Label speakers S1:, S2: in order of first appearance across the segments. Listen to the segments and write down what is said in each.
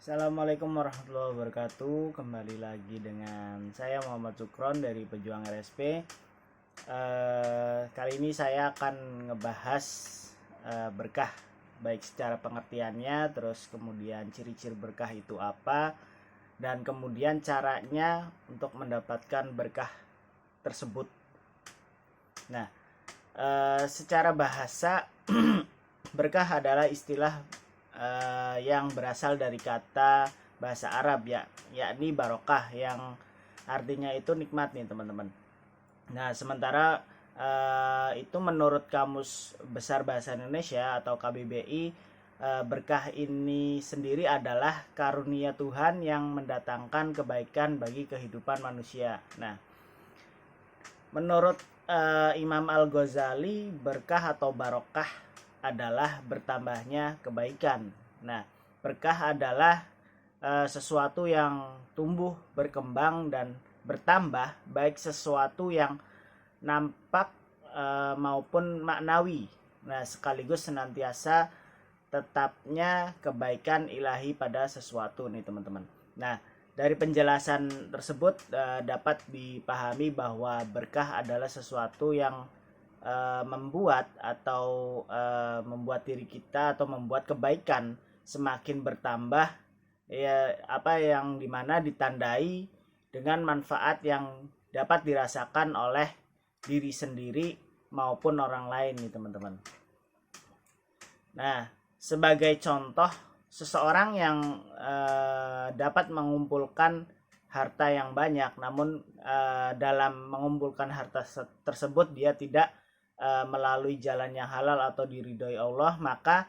S1: Assalamualaikum warahmatullahi wabarakatuh. Kembali lagi dengan saya Muhammad Sukron dari Pejuang RSP. Kali ini saya akan ngebahas berkah, baik secara pengertiannya, terus kemudian ciri-ciri berkah itu apa, dan kemudian caranya untuk mendapatkan berkah tersebut. Nah, secara bahasa berkah adalah istilah yang berasal dari kata bahasa Arab yakni barokah, yang artinya itu nikmat nih teman-teman. Nah, sementara itu menurut Kamus Besar Bahasa Indonesia atau KBBI, berkah ini sendiri adalah karunia Tuhan yang mendatangkan kebaikan bagi kehidupan manusia. Nah, menurut Imam Al-Ghazali, berkah atau barokah adalah bertambahnya kebaikan. Nah, berkah adalah sesuatu yang tumbuh, berkembang, dan bertambah, baik sesuatu yang nampak maupun maknawi. Nah, sekaligus senantiasa tetapnya kebaikan ilahi pada sesuatu nih teman-teman. Nah, dari penjelasan tersebut dapat dipahami bahwa berkah adalah sesuatu yang membuat membuat diri kita atau membuat kebaikan semakin bertambah, ya, apa yang dimana ditandai dengan manfaat yang dapat dirasakan oleh diri sendiri maupun orang lain nih teman-teman. Nah, sebagai contoh, seseorang yang dapat mengumpulkan harta yang banyak, namun dalam mengumpulkan harta tersebut dia tidak melalui jalan yang halal atau diridhoi Allah, maka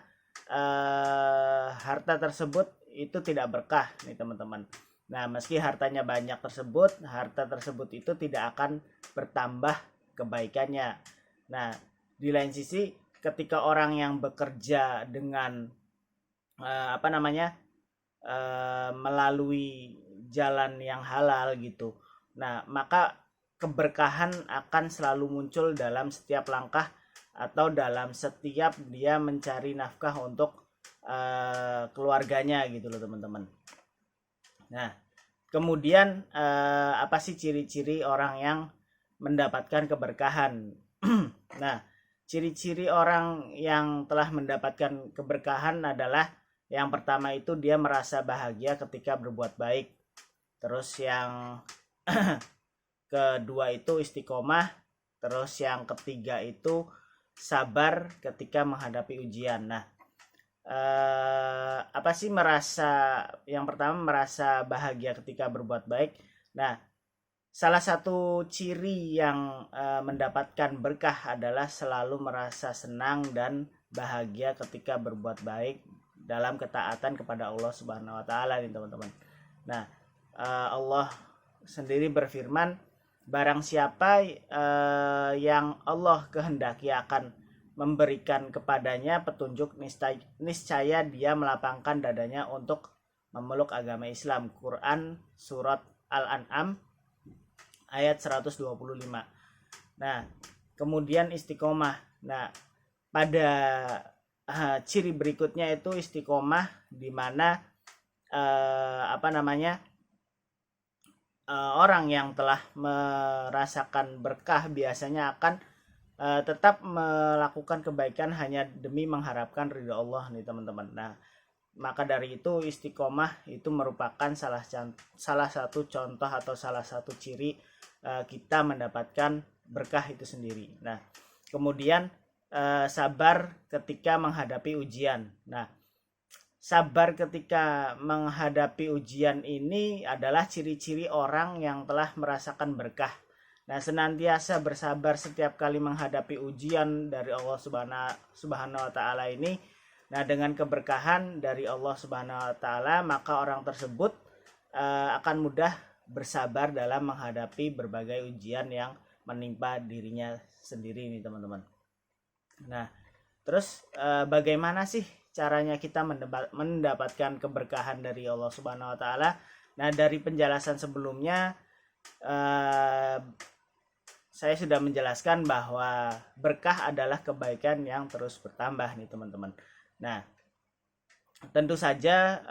S1: harta tersebut itu tidak berkah nih teman-teman. Nah, meski hartanya banyak tersebut, harta tersebut itu tidak akan bertambah kebaikannya. Nah, di lain sisi, ketika orang yang bekerja dengan melalui jalan yang halal gitu, nah maka keberkahan akan selalu muncul dalam setiap langkah atau dalam setiap dia mencari nafkah untuk keluarganya gitu loh teman-teman. Nah, kemudian apa sih ciri-ciri orang yang mendapatkan keberkahan? Nah, ciri-ciri orang yang telah mendapatkan keberkahan adalah, yang pertama itu dia merasa bahagia ketika berbuat baik. Terus yang kedua itu istiqomah. Terus yang ketiga itu sabar ketika menghadapi ujian. Nah, apa sih yang pertama merasa bahagia ketika berbuat baik. Nah, salah satu ciri yang mendapatkan berkah adalah selalu merasa senang dan bahagia ketika berbuat baik dalam ketaatan kepada Allah Subhanahu wa taala nih teman-teman. Nah, Allah sendiri berfirman, barang siapa yang Allah kehendaki akan memberikan kepadanya petunjuk, niscaya dia melapangkan dadanya untuk memeluk agama Islam. Quran surat Al-An'am ayat 125. Nah, kemudian istiqomah. Nah, pada ciri berikutnya itu istiqomah, di mana orang yang telah merasakan berkah biasanya akan tetap melakukan kebaikan hanya demi mengharapkan ridha Allah nih teman-teman. Nah, maka dari itu istiqomah itu merupakan salah satu contoh atau salah satu ciri kita mendapatkan berkah itu sendiri. Nah, kemudian sabar ketika menghadapi ujian. Nah, sabar ketika menghadapi ujian ini adalah ciri-ciri orang yang telah merasakan berkah. Nah, senantiasa bersabar setiap kali menghadapi ujian dari Allah Subhanahu wa taala ini. Nah, dengan keberkahan dari Allah Subhanahu wa taala, maka orang tersebut akan mudah bersabar dalam menghadapi berbagai ujian yang menimpa dirinya sendiri nih teman-teman. Nah, terus bagaimana sih caranya kita mendapatkan keberkahan dari Allah Subhanahu wa taala? Nah, dari penjelasan sebelumnya saya sudah menjelaskan bahwa berkah adalah kebaikan yang terus bertambah nih teman-teman. Nah, tentu saja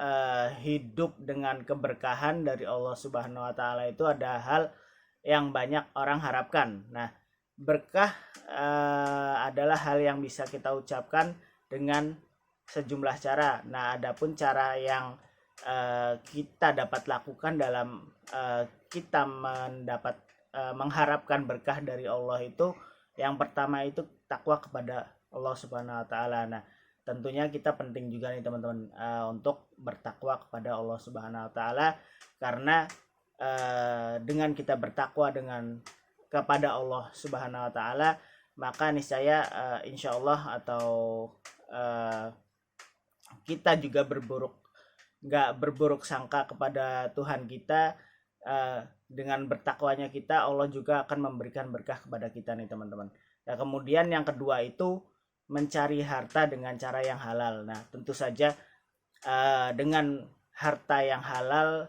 S1: hidup dengan keberkahan dari Allah Subhanahu wa taala itu ada hal yang banyak orang harapkan. Nah, berkah adalah hal yang bisa kita ucapkan dengan sejumlah cara. Nah, adapun cara yang kita dapat lakukan dalam kita mengharapkan berkah dari Allah itu, yang pertama itu takwa kepada Allah Subhanahu wa taala. Nah, tentunya kita penting juga nih teman-teman untuk bertakwa kepada Allah Subhanahu wa taala, karena dengan kita bertakwa kepada Allah Subhanahu wa taala, maka niscaya insya Allah atau kita juga nggak berburuk sangka kepada Tuhan kita. Dengan bertakwanya kita, Allah juga akan memberikan berkah kepada kita nih teman-teman. Nah, kemudian yang kedua itu mencari harta dengan cara yang halal. Nah, tentu saja dengan harta yang halal,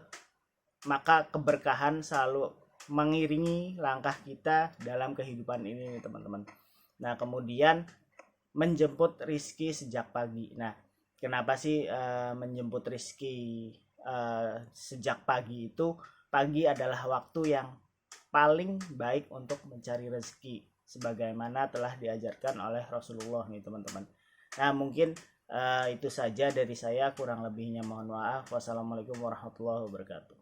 S1: maka keberkahan selalu mengiringi langkah kita dalam kehidupan ini nih teman-teman. Nah, kemudian menjemput rizki sejak pagi. Nah, kenapa sih menjemput rizki sejak pagi itu? Pagi adalah waktu yang paling baik untuk mencari rezeki, sebagaimana telah diajarkan oleh Rasulullah nih teman-teman. Nah, mungkin itu saja dari saya, kurang lebihnya mohon maaf. Wassalamualaikum warahmatullahi wabarakatuh.